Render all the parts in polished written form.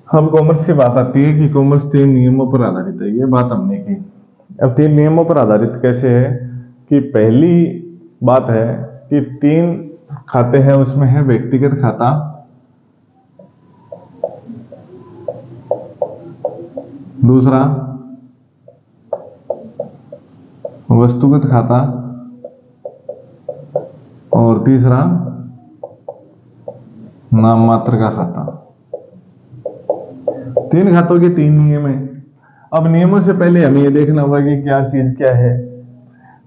हम कॉमर्स की बात आती है कि कॉमर्स 3 नियमों पर आधारित है, ये बात हमने की। अब 3 नियमों पर आधारित कैसे है कि पहली बात है कि 3 खाते हैं, उसमें है व्यक्तिगत खाता, दूसरा वस्तुगत खाता और तीसरा नाम मात्र का खाता। 3 खातों के 3 नियम है। अब नियमों से पहले हमें यह देखना होगा कि क्या चीज क्या है।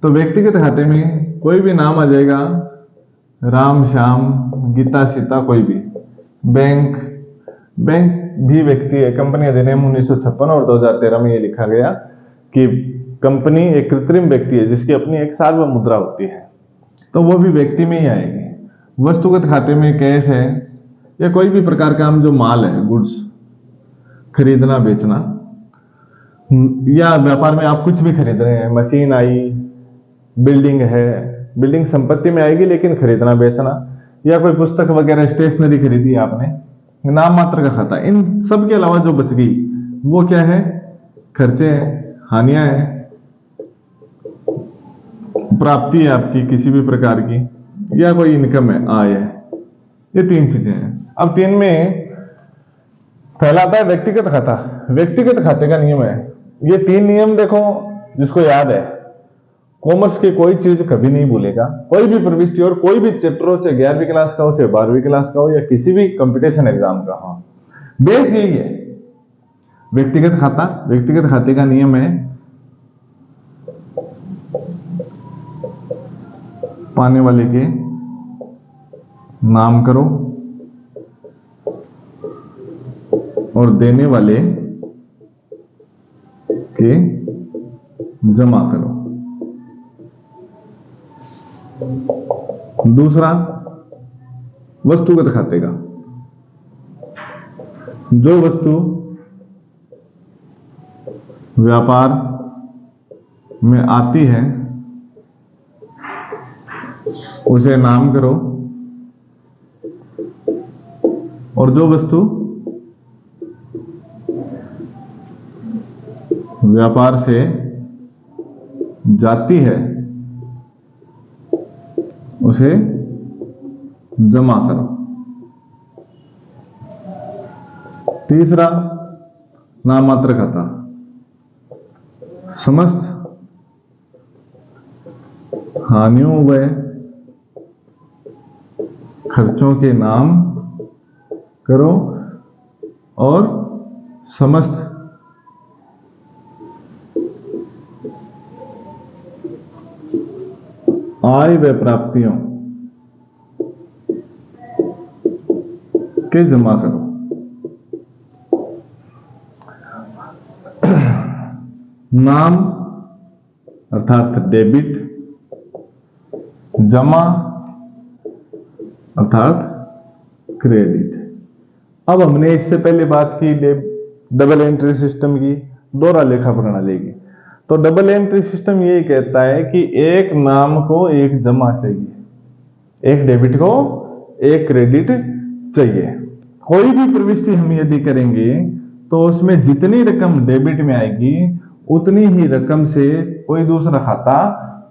तो व्यक्तिगत खाते में कोई भी नाम आ जाएगा, राम श्याम गीता सीता, कोई भी। बैंक, बैंक भी व्यक्ति है। कंपनी अधिनियम 1956 और 2013 में यह लिखा गया कि कंपनी एक कृत्रिम व्यक्ति है जिसकी अपनी एक सार्वभौम मुद्रा होती है, तो वो भी व्यक्ति में ही आएगी। वस्तुगत खाते में कैश है या कोई भी प्रकार का जो माल है, गुड्स खरीदना बेचना, या व्यापार में आप कुछ भी खरीद रहे हैं, मशीन आई, बिल्डिंग है, बिल्डिंग संपत्ति में आएगी लेकिन खरीदना बेचना, या कोई पुस्तक वगैरह स्टेशनरी खरीदी आपने, नाम मात्र का खाता। इन सब के अलावा जो बच गई वो क्या है, खर्चे हैं, हानियां हैं, प्राप्ति है आपकी किसी भी प्रकार की, या कोई इनकम है, आय है। ये 3 चीजें हैं। अब 3 में पहला आता है व्यक्तिगत खाता। व्यक्तिगत खाते का नियम है, ये 3 नियम देखो, जिसको याद है कॉमर्स की कोई चीज कभी नहीं भूलेगा। कोई भी प्रविष्टि और कोई भी चैप्टर हो, चाहे 11वीं क्लास का हो, चाहे 12वीं क्लास का हो, या किसी भी कंपटीशन एग्जाम का हो, बेस यही है, व्यक्तिगत खाता। व्यक्तिगत खाते का नियम है, पाने वाले के नाम करो और देने वाले के जमा करो। दूसरा वस्तुगत खाते का, जो वस्तु व्यापार में आती है उसे नाम करो, और जो वस्तु व्यापार से जाती है उसे जमा करो। तीसरा नाम मात्र खाता, समस्त हानियों व खर्चों के नाम करो और समस्त आय व प्राप्तियों के जमा करो। नाम अर्थात डेबिट, जमा अर्थात क्रेडिट। अब हमने इससे पहले बात की डबल एंट्री सिस्टम की, दोहरा लेखा प्रणाली की। तो डबल एंट्री सिस्टम यही कहता है कि एक नाम को एक जमा चाहिए, एक डेबिट को एक क्रेडिट चाहिए। कोई भी प्रविष्टि हम यदि करेंगे तो उसमें जितनी रकम डेबिट में आएगी उतनी ही रकम से कोई दूसरा खाता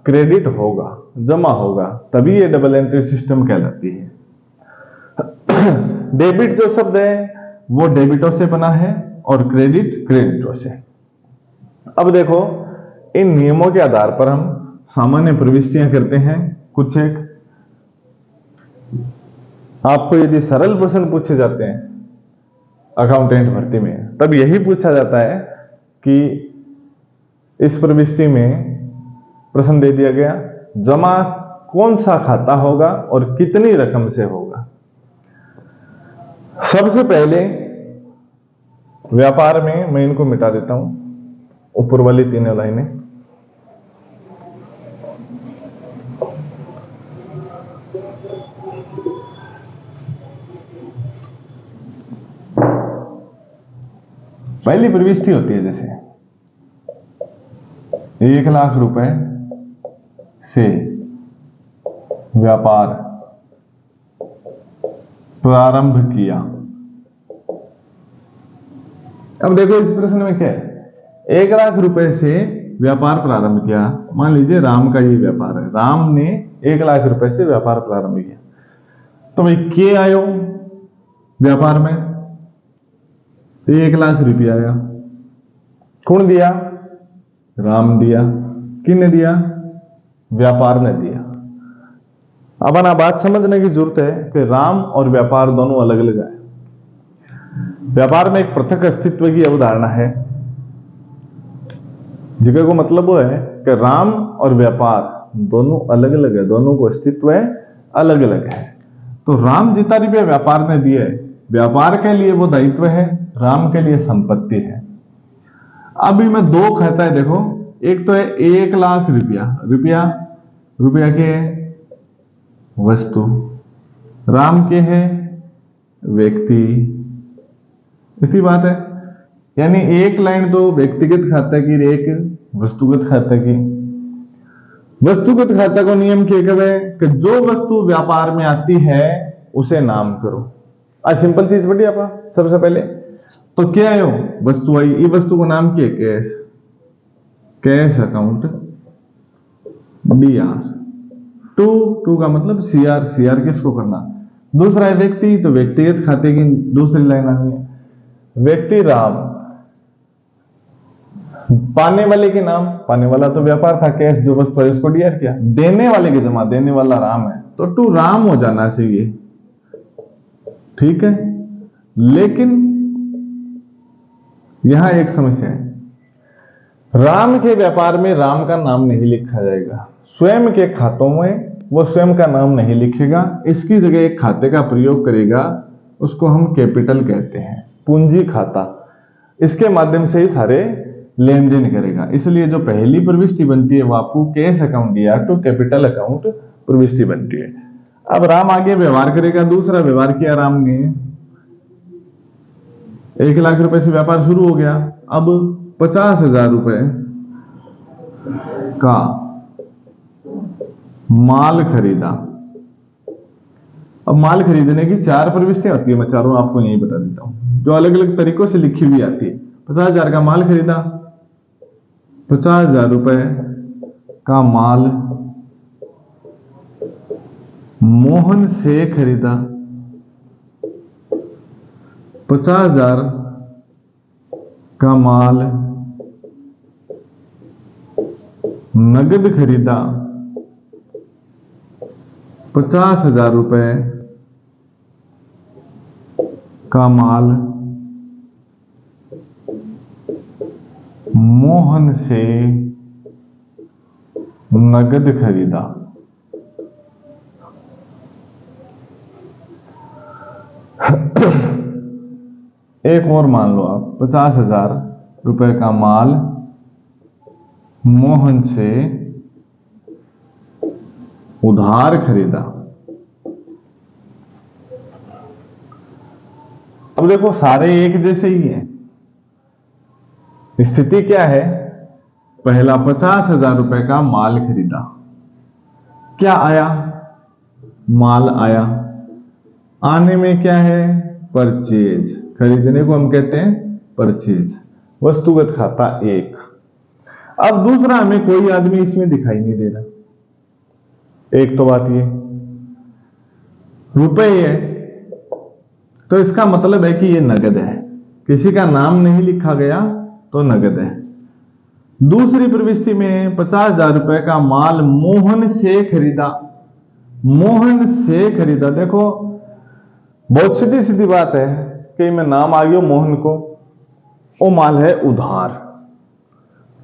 क्रेडिट होगा, जमा होगा, तभी ये डबल एंट्री सिस्टम कहलाती है। डेबिट जो शब्द है वो डेबिटों से बना है और क्रेडिट क्रेडिटों से। अब देखो, इन नियमों के आधार पर हम सामान्य प्रविष्टियां करते हैं। कुछ एक आपको यदि सरल प्रश्न पूछे जाते हैं अकाउंटेंट भर्ती में, तब यही पूछा जाता है कि इस प्रविष्टि में प्रश्न दे दिया गया, जमा कौन सा खाता होगा और कितनी रकम से होगा। सबसे पहले व्यापार में मैं इनको मिटा देता हूं, ऊपर वाली 3 लाइनें। पहली प्रविष्टि होती है जैसे 1 लाख रुपए से व्यापार प्रारंभ किया। अब देखो इस प्रश्न में क्या है, 1,00,000 रुपए से व्यापार प्रारंभ किया। मान लीजिए राम का ये व्यापार है, राम ने 1,00,000 रुपए से व्यापार प्रारंभ किया। तो भाई के आयो व्यापार में, तो 1,00,000 रुपया आया। कौन दिया? राम दिया। किसने दिया? व्यापार ने दिया। अब ना बात समझने की जरूरत है कि राम और व्यापार दोनों अलग अलग है। व्यापार में एक पृथक अस्तित्व की अवधारणा है, जिसका को मतलब वो है कि राम और व्यापार दोनों अलग अलग है, दोनों को अस्तित्व है अलग अलग है। तो राम जितना रुपया व्यापार ने दिया है, व्यापार के लिए वो दायित्व है, राम के लिए संपत्ति है। अभी मैं दो खाता है, देखो एक तो है 1,00,000 रुपया, रुपया के है वस्तु, राम के है व्यक्ति। इसी बात है, यानी एक लाइन तो व्यक्तिगत खाता की, एक वस्तुगत खाता की। वस्तुगत खाता को नियम क्या करे कि जो वस्तु व्यापार में आती है उसे नाम करो। आज सिंपल चीज बढ़ी आपा। सबसे पहले तो क्या है, वस्तु आई, ये वस्तु को नाम किया cash, cash account BR। To का मतलब CR किसको करना। दूसरा है व्यक्ति, तो व्यक्तिगत खाते की दूसरी लाइन आनी है, व्यक्ति राम, पाने वाले के नाम, पाने वाला तो व्यापार था, कैश जो वस्तु है उसको DR किया, देने वाले की जमा, देने वाला राम है, तो टू राम हो जाना चाहिए, ठीक है। लेकिन यहां एक समस्या है, राम के व्यापार में राम का नाम नहीं लिखा जाएगा, स्वयं के खातों में वो स्वयं का नाम नहीं लिखेगा, इसकी जगह एक खाते का प्रयोग करेगा, उसको हम कैपिटल कहते हैं, पूंजी खाता। इसके माध्यम से ही सारे लेन देन करेगा। इसलिए जो पहली प्रविष्टि बनती है वो आपको कैश अकाउंट या तो कैपिटल अकाउंट प्रविष्टि बनती है। अब राम आगे व्यवहार करेगा, दूसरा व्यवहार किया राम ने, 1,00,000 रुपए से व्यापार शुरू हो गया। अब 50,000 रुपए का माल खरीदा। अब माल खरीदने की 4 प्रविष्टियां होती है, मैं चारों आपको यही बता देता हूं, जो अलग अलग तरीकों से लिखी हुई आती है। 50,000 का माल खरीदा, 50,000 रुपए का माल मोहन से खरीदा, 50,000 का माल नगद खरीदा, 50,000 रुपए का माल मोहन से नगद खरीदा। एक और मान लो आप, 50,000 रुपए का माल मोहन से उधार खरीदा। अब देखो सारे एक जैसे ही हैं। स्थिति क्या है, पहला 50,000 रुपए का माल खरीदा, क्या आया, माल आया, आने में क्या है, परचेज, खरीदने को हम कहते हैं परचेज, वस्तुगत खाता 1। अब दूसरा हमें कोई आदमी इसमें दिखाई नहीं दे रहा, एक तो बात ये रुपए है, तो इसका मतलब है कि ये नगद है, किसी का नाम नहीं लिखा गया तो नगद है। दूसरी प्रविष्टि में 50,000 रुपए का माल मोहन से खरीदा, मोहन से खरीदा। देखो बहुत सीधी सीधी बात है कि मैं नाम आ गया मोहन को, वो माल है उधार,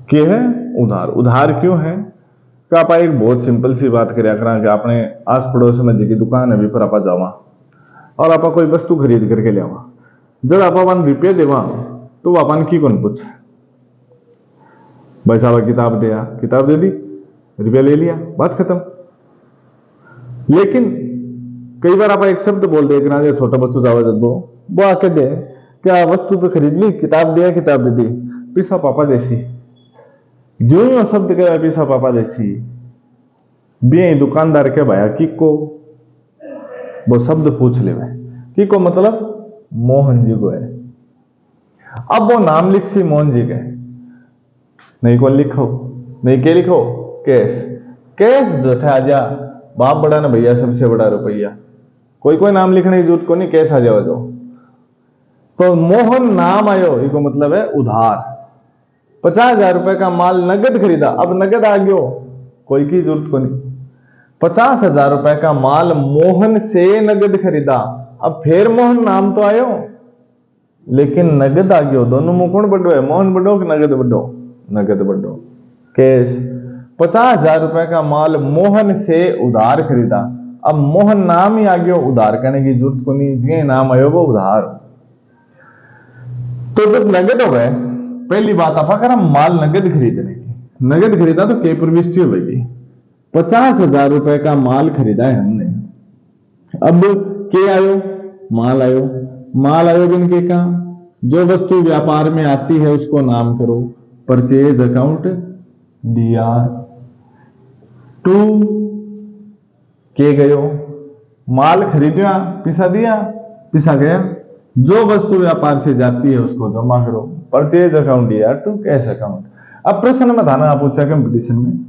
क्या है, उधार। उधार क्यों है कि आप एक बहुत सिंपल सी बात करिया करा कि आपने आस पड़ोस में जी दुकान है, पर आप जावा और आप कोई वस्तु खरीद करके ले आवा, जब आप रुपये देवा तो वो अपन की कौन पूछे, भाई साहब किताब दिया, किताब दे दी, रुपया ले लिया, बात खत्म। लेकिन कई बार आप एक शब्द बोल दे कि छोटा बच्चों जावा जब वो आके दे, क्या वस्तु तो खरीद ली, किताब दिया, किताब दे दी, पीसा पापा जैसी, जो ही शब्द कह पीसा पापा जैसी, बे दुकानदार के भाया की को वो शब्द पूछ ले की को मतलब मोहन जी को है। अब वो नाम लिख सी मोहन जी के, नहीं को लिखो, नहीं के लिखो कैश, कैश जो था आजा बाप बड़ा ना भैया सबसे बड़ा रुपया, कोई नाम लिखने की जरूरत को नहीं, कैश आ जाओ जो। तो मोहन नाम आयो इको मतलब है उधार। 50,000 रुपए का माल नगद खरीदा, अब नगद आ गयो, कोई की जरूरत को नहीं। 50,000 रुपए का माल मोहन से नगद खरीदा, अब फिर मोहन नाम तो आयो लेकिन नगद आ गयो। दोनों में कौन बड़ो है, मोहन बड़ो कि नगद बड़ो? नगद बड़ो, कैश। 50,000 रुपए का माल मोहन से उधार खरीदा, अब मोहन नाम ही आ गयो, उधार करने की जरूरत को नहीं, जी नाम आयो वो उधार। तो जब नगद हो गए, पहली बात आप अगर हम माल नगद खरीदने की, नगद खरीदा तो के प्रविष्टि होगी। 50,000 रुपए का माल खरीदा है हमने, अब के आयो, माल आयो, माल आयो जिनके का, जो वस्तु व्यापार में आती है उसको नाम करो, परचेज अकाउंट DR टू के गयो, माल खरीदा पिसा दिया, पिसा गया, जो वस्तु व्यापार से जाती है उसको जमा करो, purchase account DR to cash account. अब प्रश्न में था ना, आप पूछा कंपटीशन में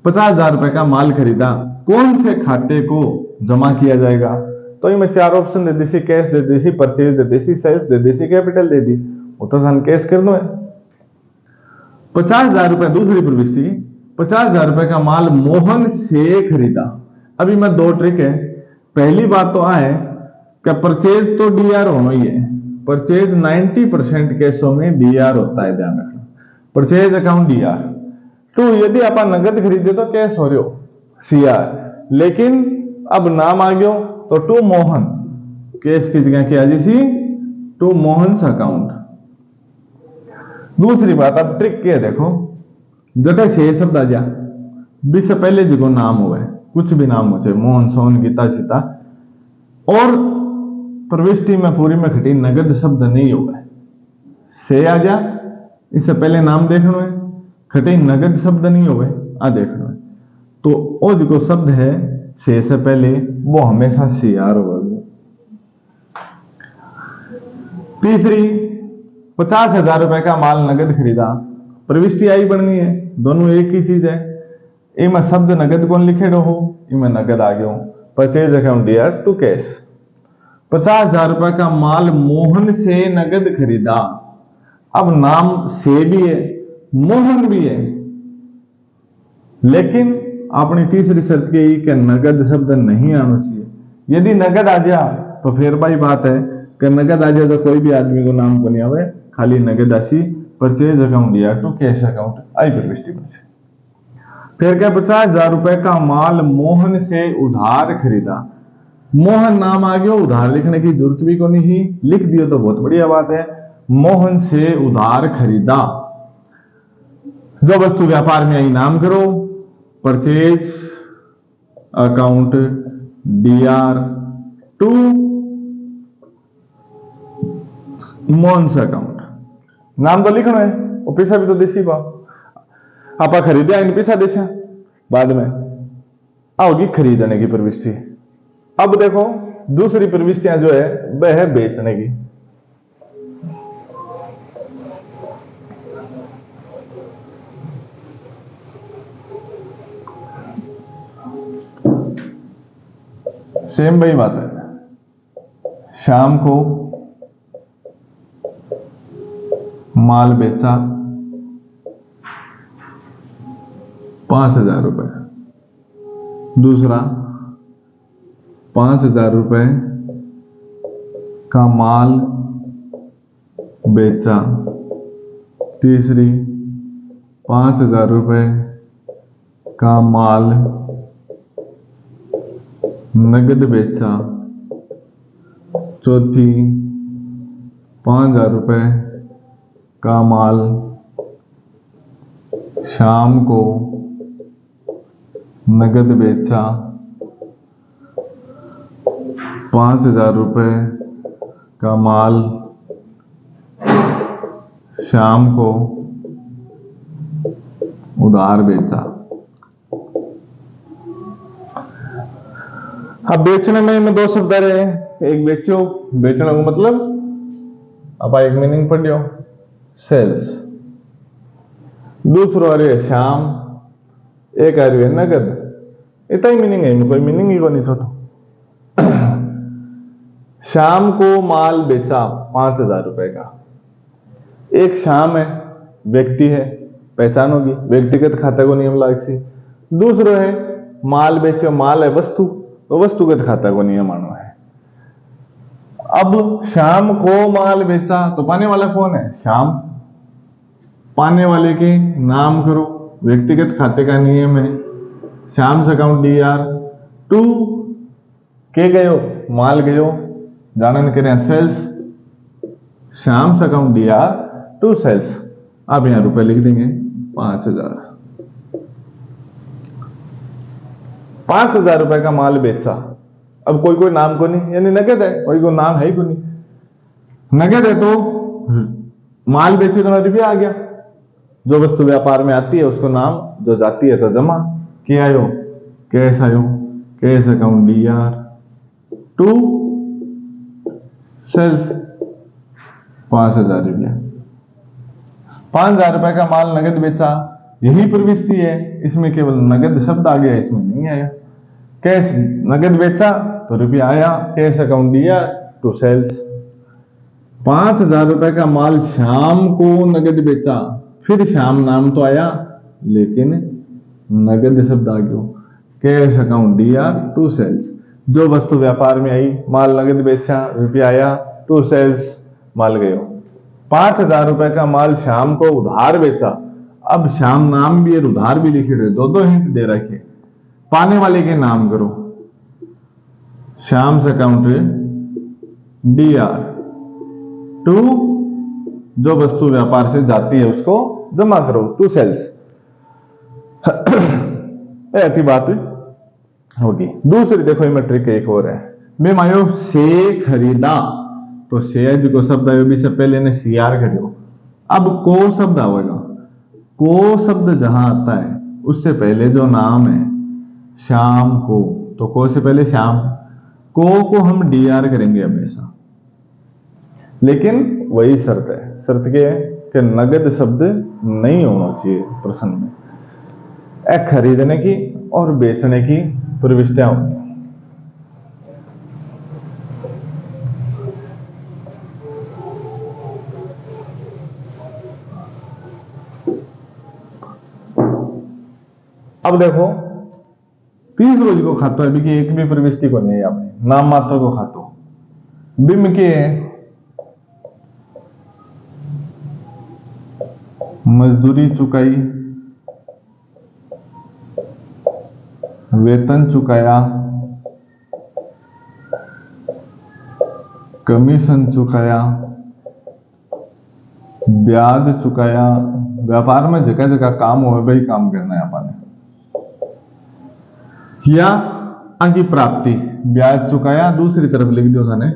50,000 रुपए का माल खरीदा, कौन से खाते को जमा किया जाएगा? तो ये मैं 4 ऑप्शन दे दी सी, कैश दे दी सी, परचेज दे दी सी, सेल्स दे दी सी, कैपिटल दे दी, वो तो सन कैश कर दो है। 50,000 रुपए दूसरी प्रविष्टि, 50,000 रुपए का माल मोहन से खरीदा। अभी मैं 2 ट्रिक है, पहली बात तो आए कि परचेज तो DR होना ही है, परचेज 90% केसों में DR होता है, ध्यान रखना, परचेज अकाउंट DR टू। यदि आप नगद खरीदे तो कैश हो रहे हो CR, लेकिन अब नाम आ गयो तो टू मोहन, कैश की जगह क्या जी टू मोहन्स अकाउंट। दूसरी बात, अब ट्रिक क्या है देखो, जटे से शब्द आ जा भी से पहले जो नाम हुआ है, कुछ भी नाम हो चाहे मोहन सोहन गीता सीता, और प्रविष्टि में पूरी में खटी नगद शब्द नहीं हुआ है, से आ जा, इससे पहले नाम देखना है, खटी नगद शब्द नहीं हुए आ देखना है, तो वो जो शब्द है से पहले वो हमेशा CR होगा। तीसरी, 50,000 रुपए का माल नगद खरीदा, प्रविष्टि आई बननी है, दोनों एक ही चीज है, इनमें शब्द नगद कौन लिखे रहो, इनमें नगद आ गयो, purchase account DR to cash. 50,000 रुपए का माल मोहन से नगद खरीदा, अब नाम से भी है, मोहन भी है, लेकिन अपनी तीसरी शर्त की कि नगद शब्द नहीं आना चाहिए। यदि नगद आ जा तो फिर भाई बात है कि नगद आ जाए तो कोई भी आदमी को नाम को नहीं आवे, खाली नगद आसी, purchase account DR to cash account आई प्रविष्टि पर से। फिर क्या, 50,000 रुपए का माल मोहन से उधार खरीदा, मोहन नाम आ गया, उधार लिखने की जरूरत भी को नहीं, लिख दियो तो बहुत बढ़िया बात है, मोहन से उधार खरीदा, जो वस्तु व्यापार में आई नाम करो, purchase account DR to Mohan's account. नाम तो लिखना है, वो पैसा भी तो देसी बा, आप खरीदा इन पैसा देसा, बाद में आओगी खरीदने की प्रविष्टि। अब देखो दूसरी प्रविष्टियां जो है वह है बेचने की। सेम वही बात है, शाम को माल बेचा 5,000 रुपए, दूसरा 5,000 रुपए का माल बेचा, तीसरी 5,000 रुपए का माल नगद बेचा, चौथी 5,000 रुपए का माल शाम को नगद बेचा, 5,000 रुपए का माल शाम को उधार बेचा। अब बेचने में 2 शब्द रहे, एक बेचो, बेचने को मतलब आप एक मीनिंग पढ़ियो सेल्स। दूसरो आ रही है श्याम, एक आ रही है नगद। इतना ही मीनिंग है, कोई मीनिंग ही को नहीं छोटो। शाम को माल बेचा 5,000 रुपए का। एक शाम है, व्यक्ति है, पहचान होगी, व्यक्तिगत खाता को नियम लाग सी। दूसरो है माल बेचो, माल है वस्तु, तो वस्तुगत खाता को नियम आनो है। अब शाम को माल बेचा तो पाने वाला कौन है? श्याम। पाने वाले के नाम करो, व्यक्तिगत खाते का नियम है श्याम्स अकाउंट DR टू के गयो माल गयो, जानन करें sales, Shyam's account DR to sales. आप यहां रुपए लिख देंगे 5,000। 5,000 रुपए का माल बेचा। अब कोई नाम को नहीं, यानी नगद है, कोई नाम है ही को नहीं। नगद है तो माल बेचे तो रुपया आ गया। जो वस्तु व्यापार में आती है उसको नाम, जो जाती है तो जमा। क्या आयो? कैश आयो, cash account DR to sales 5,000 रुपया। 5,000 रुपए का माल नगद बेचा, यही प्रविष्टि है, इसमें केवल नगद शब्द आ गया, इसमें नहीं आया। कैश नगद बेचा तो रुपया आया, cash account DR to sales. 5,000 रुपए का माल शाम को नगद बेचा, फिर शाम नाम तो आया लेकिन नगद शब्द आ गया, cash account DR to sales. जो वस्तु व्यापार में आई, माल नगद बेचा, रुपया आया, टू सेल्स माल गयो। 5,000 रुपए का माल शाम को उधार बेचा। अब शाम नाम भी और उधार भी लिखे रहे, दो हिंट दे रखे। पाने वाले के नाम करो, श्याम्स अकाउंट DR टू जो वस्तु व्यापार से जाती है उसको जमा करो, टू सेल्स। ऐसी बात होगी। दूसरी देखो ये ट्रिक एक और है। मैं मायो से खरीदा, तो से जो शब्द आयो भी से पहले ने CR करियो। अब को शब्द आएगा, को शब्द जहां आता है उससे पहले जो नाम है शाम को, तो को से पहले श्याम, को हम DR करेंगे हमेशा। लेकिन वही शर्त है, शर्त क्या है कि नगद शब्द नहीं होना चाहिए प्रश्न में। खरीदने की और बेचने की प्रविष्टियां होंगी। अब देखो 30 रोज को खातो है, अभी की एक भी प्रविष्टि को नहीं है आपने, नाम मात्र को खातो। बिम के मजदूरी चुकाई, वेतन चुकाया, कमीशन चुकाया, ब्याज चुकाया। व्यापार में जगह जगह काम हो भाई, काम करना है आपने। या आगे प्राप्ति, ब्याज चुकाया, दूसरी तरफ लिख दो थाने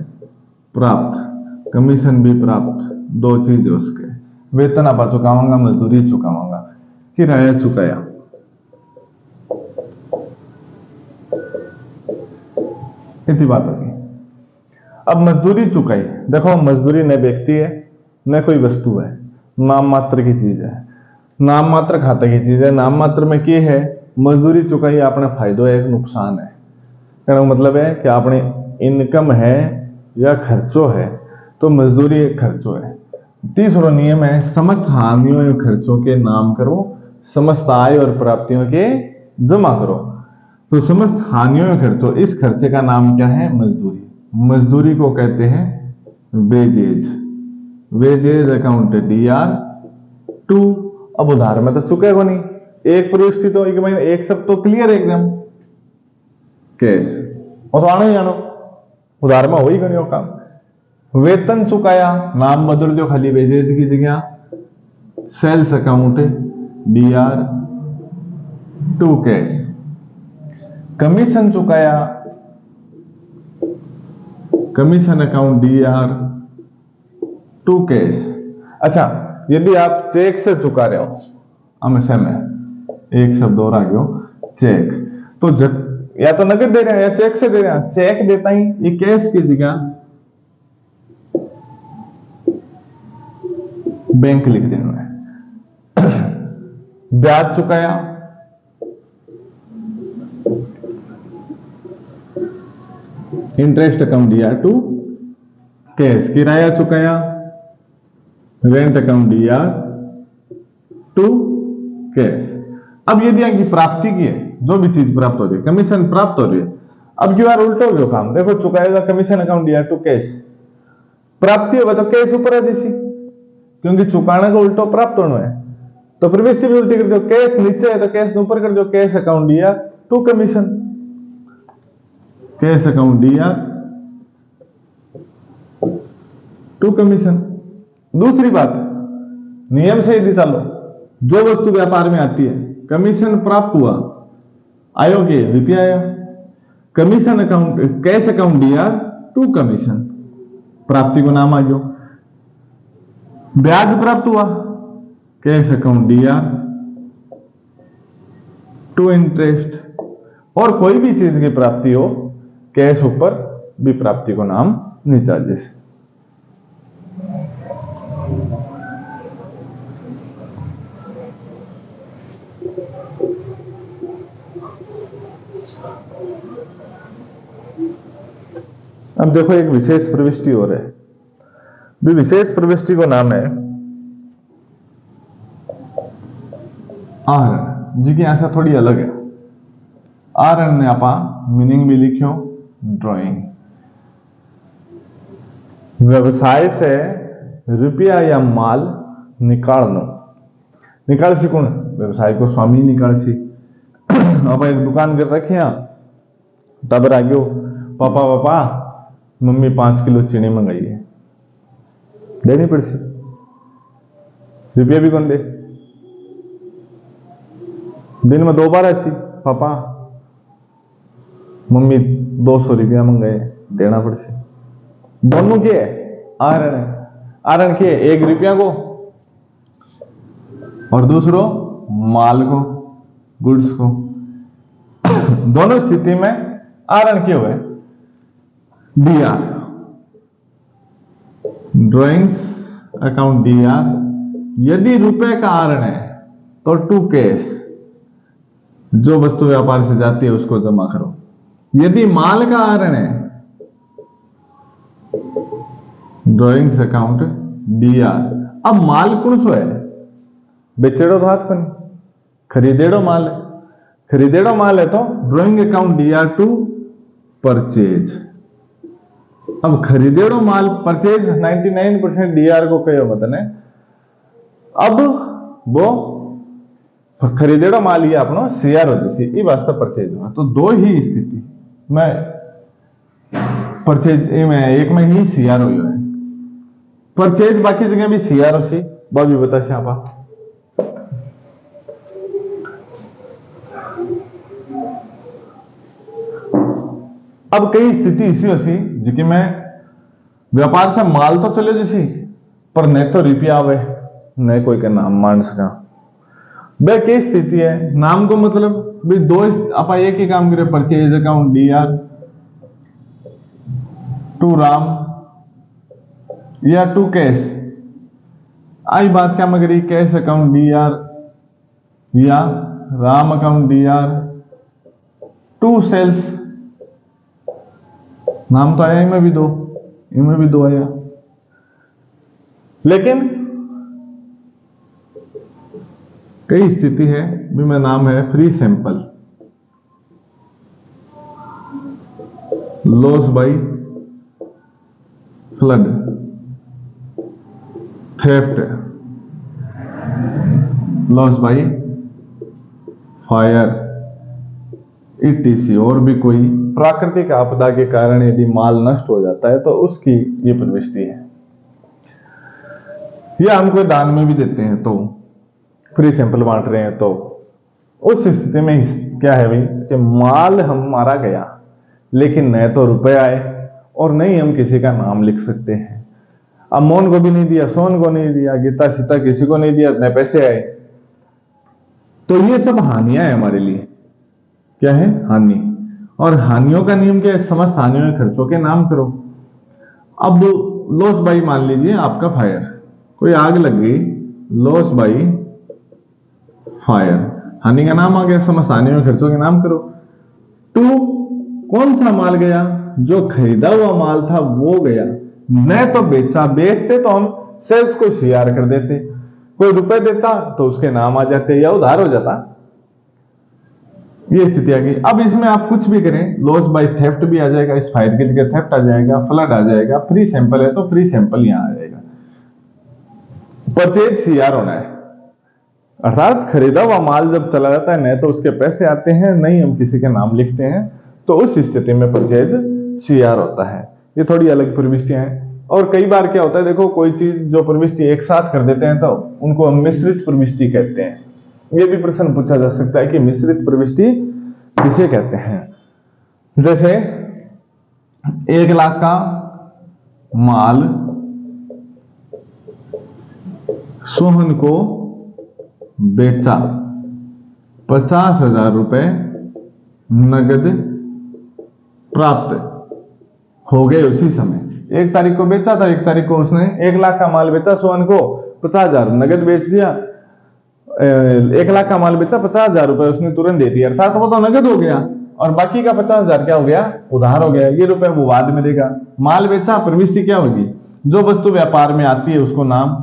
प्राप्त, कमीशन भी प्राप्त, दो चीज है उसके। वेतन आप चुकावांगा, मजदूरी चुकावांगा, किराया चुकाया। इतनी बात होगी। अब मजदूरी चुकाई, देखो मजदूरी न व्यक्ति है न कोई वस्तु है, नाम मात्र की चीज है, नाम मात्र खाते की चीज है। नाम मात्र में क्या है? मजदूरी चुकाई अपना फायदो है, एक नुकसान है। कहने का मतलब है कि अपनी इनकम है या खर्चो है, तो मजदूरी एक खर्चो है। तीसरा नियम है समस्त हानियों एवं खर्चों के नाम करो, समस्त आय और प्राप्तियों के जमा करो। तो समस्त हानियों एवं खर्चों, इस खर्चे का नाम क्या है? मजदूरी। मजदूरी को कहते हैं wages, wages account DR to. अब उधार में तो चुकेगा नहीं, एक प्रविष्टि तो एक सब तो क्लियर है एकदम, कैश और तो आनो ही आनो, उधार में हो ही नहीं काम। वेतन चुकाया, नाम बदल दो खाली वेजेज की जगह, sales account DR to cash. Commission चुकाया, commission account DR to cash. अच्छा, यदि आप चेक से चुका रहे हो, हमेशा में एक शब्द और आ गया चेक, तो या तो नकद दे रहे हैं या चेक से दे रहे हैं, चेक देता ही ये कैश की जगह बैंक लिख देना है। ब्याज चुकाया, इंटरेस्ट अकाउंट दिया टू कैश, किराया चुकाया, रेंट अकाउंट दिया टू कैश। अब यदि आपकी प्राप्ति की है, जो भी चीज प्राप्त हो रही है, कमीशन प्राप्त हो रही है, अब क्यों यार उल्टा हो गया काम, देखो चुकाएगा कमीशन अकाउंट दिया टू कैश, प्राप्ति होगा तो कैश ऊपर है जैसी, क्योंकि चुकाने का उल्टो प्राप्त होना है, तो प्रविष्टि भी उल्टी कर दो, कैश नीचे है तो कैश ऊपर कर दो, कैश अकाउंट दिया टू कमीशन, कैश अकाउंट दिया टू कमीशन। दूसरी बात, नियम से यदि चलो, जो वस्तु व्यापार में आती है, कमीशन प्राप्त हुआ, आयोगे रुपया आया, कमीशन अकाउंट कैश अकाउंट दिया टू कमीशन, प्राप्ति को नाम आ गयो। ब्याज प्राप्त हुआ, कैश अकाउंट दिया टू इंटरेस्ट। और कोई भी चीज की प्राप्ति हो, कैश ऊपर भी प्राप्ति को नाम नीचा जैसे। अब देखो एक विशेष प्रविष्टि और है, भी विशेष प्रविष्टि को नाम है आहरण, जी की ऐसा थोड़ी अलग है। आहरण ने आपा मीनिंग भी लिखियो ड्राइंग। व्यवसाय से रुपया या माल निकालनो, निकाल सी कौन, व्यवसाय को स्वामी निकाल सी। अब एक दुकान कर रखे हैं, तब आ गयो पापा पापा मम्मी 5 किलो चीनी मंगाई है, देनी पड़ सी, रुपया भी कौन दे, दिन में 2 बार ऐसी पापा मम्मी 200 रुपया मंगाए, देना पड़ सी। दोनों के आहरण है, आहरण के 1 रुपया को और दूसरो माल को, गुड्स को। दोनों स्थिति में आहरण क्यों है डीआर, ड्राइंग्स अकाउंट डीआर। यदि रुपए का आहरण है तो टू कैश, जो वस्तु व्यापार से जाती है उसको जमा करो। यदि माल का आहरण है, ड्राइंग्स अकाउंट डीआर। अब माल कौन सो है, बेचेड़ो तो हाथ पर नहीं, खरीदेड़ो माल है, खरीदेड़ो माल है तो drawing account DR to purchase. अब खरीदेड़ो माल परचेज 99% डीआर को कहो बतने, अब वो खरीदेड़ो माल ये अपनो सीआर हो जैसी, ये वास्ते परचेज हुआ। तो दो ही स्थिति में परचेज में, एक में ही सीआर हुई है परचेज, बाकी जगह भी सीआर हो सी, वह भी बता श्यापा। अब कई स्थिति इसी हो सी जिकी में व्यापार से माल तो चले जैसी, पर न तो रुपया आवे न कोई का नाम मान सका। वह कई स्थिति है, नाम को मतलब भी दो आप एक ही काम करे, purchase account DR to Ram या टू कैश। आई बात क्या मगरी, कैश अकाउंट डीआर या Ram account DR to sales. नाम तो आया इनमें भी दो, इनमें भी 2 आया, लेकिन कई स्थिति है भी में नाम है free sample, loss by flood, theft, loss by fire, etc. और भी कोई प्राकृतिक आपदा के कारण यदि माल नष्ट हो जाता है तो उसकी ये प्रविष्टि है। या हम कोई दान में भी देते हैं तो फ्री सैंपल बांट रहे हैं, तो उस स्थिति में क्या है भाई कि माल हमारा गया लेकिन न तो रुपए आए और न ही हम किसी का नाम लिख सकते हैं। अब मोहन को भी नहीं दिया, सोन को नहीं दिया, गीता सीता किसी को नहीं दिया, न पैसे आए, तो ये सब हानियां है हमारे लिए। क्या है हानि। और हानियों का नियम क्या है, समस्त हानियों के खर्चों के नाम करो। अब लॉस बाई मान लीजिए आपका फायर, कोई आग लग गई, लॉस बाई फायर, हानि का नाम आ गया, समस्त हानियों के खर्चों के नाम करो। टू, कौन सा माल गया, जो खरीदा हुआ माल था वो गया, न तो बेचा, बेचते तो हम सेल्स को सीआर कर देते, कोई रुपए देता तो उसके नाम आ जाते या उधार हो जाता। ये स्थिति आ गई। अब इसमें आप कुछ भी करें, लॉस बाय थेफ्ट भी आ जाएगा, इस फायर की जगह थेफ्ट आ जाएगा, फ्लड आ जाएगा, फ्री सैंपल है तो फ्री सैंपल यहां आ जाएगा। परचेज सीआर होना है, अर्थात खरीदा हुआ माल जब चला जाता है न तो उसके पैसे आते हैं, नहीं हम किसी के नाम लिखते हैं, तो उस स्थिति में परचेज सीआर होता है। ये थोड़ी अलग प्रविष्टियां हैं। और कई बार क्या होता है, देखो कोई चीज जो प्रविष्टि एक साथ कर देते हैं तो उनको हम मिश्रित प्रविष्टि कहते हैं। ये भी प्रश्न पूछा जा सकता है कि मिश्रित प्रविष्टि किसे कहते हैं। जैसे 1 लाख का माल सोहन को बेचा, 50,000 रुपए नगद प्राप्त हो गए उसी समय। 1 तारीख को बेचा था, 1 तारीख को उसने 1 लाख का माल बेचा सोहन को, 50,000 नगद बेच दिया। 1 लाख का माल बेचा, 50,000 रुपए उसने तुरंत दे दिया, अर्थात वो तो नगद हो गया, और बाकी का 50,000 क्या हो गया, उधार हो गया। ये रुपए वो बाद में देगा। माल बेचा, प्रविष्टि क्या होगी, जो वस्तु व्यापार में आती है उसको नाम,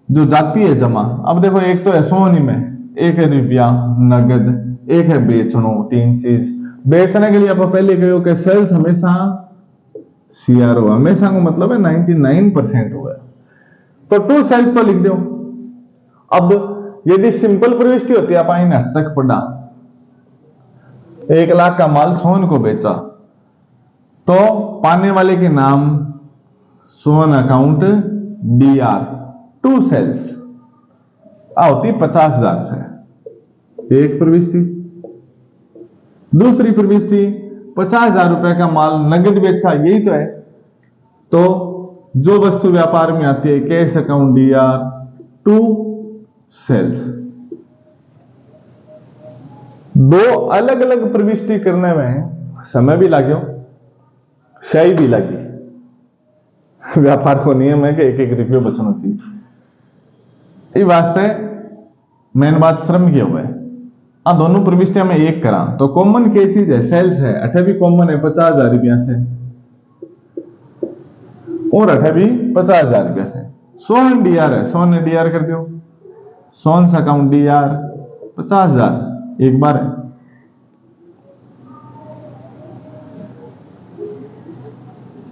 जो जाती है जमा। अब देखो एक तो है सोहनी में, एक है रुपया नगद, एक है बेचनो, 3 चीज। बेचने के लिए आप पहले कहो कि सेल्स हमेशा सीआर हो, हमेशा को मतलब है 99% हुआ, तो टू सेल्स तो लिख दो। अब यदि सिंपल प्रविष्टि होती है, आप इन हद तक पढ़ा, 1 लाख का माल सोहन को बेचा, तो पाने वाले के नाम Sohan account DR, to sales होती 50,000 से, एक प्रविष्टि। दूसरी प्रविष्टि 50,000 रुपए का माल नगद बेचा, यही तो है, तो जो वस्तु व्यापार में आती है cash account DR, to sales. दो अलग अलग प्रविष्टि करने में समय भी लाग्यो, शाही भी लगी। व्यापार को नियम है कि 1-1 रुपये बचना चाहिए। ये वास्ते मेन बात श्रम की हुआ है। दोनों प्रविष्टियां में एक करा तो कॉमन क्या चीज है, सेल्स है। अठे भी कॉमन है 50,000 रुपया से, और अठे भी 50,000 रुपया से। सोहन डीआर है, सोहन ने डीआर कर दियो, सोहन अकाउंट डीआर 50,000 एक बार है।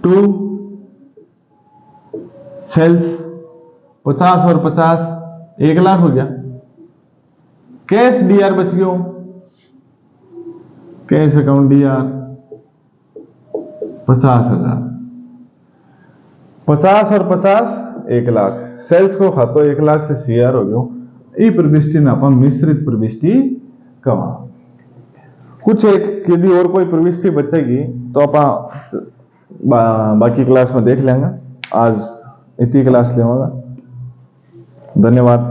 टू सेल्स 50 और 50 1 लाख हो गया। कैश डीआर बच गयो, कैश अकाउंट डीआर 50,000, 50 और 50 1 लाख, सेल्स को खातो 1 लाख से सीआर हो गयो। ई प्रविष्टि ने अपन मिश्रित प्रविष्टि कहा। कुछ एक यदि और कोई प्रविष्टि बचेगी तो अपन बाकी क्लास में देख लेंगे। आज इतनी क्लास लेवांगा। धन्यवाद।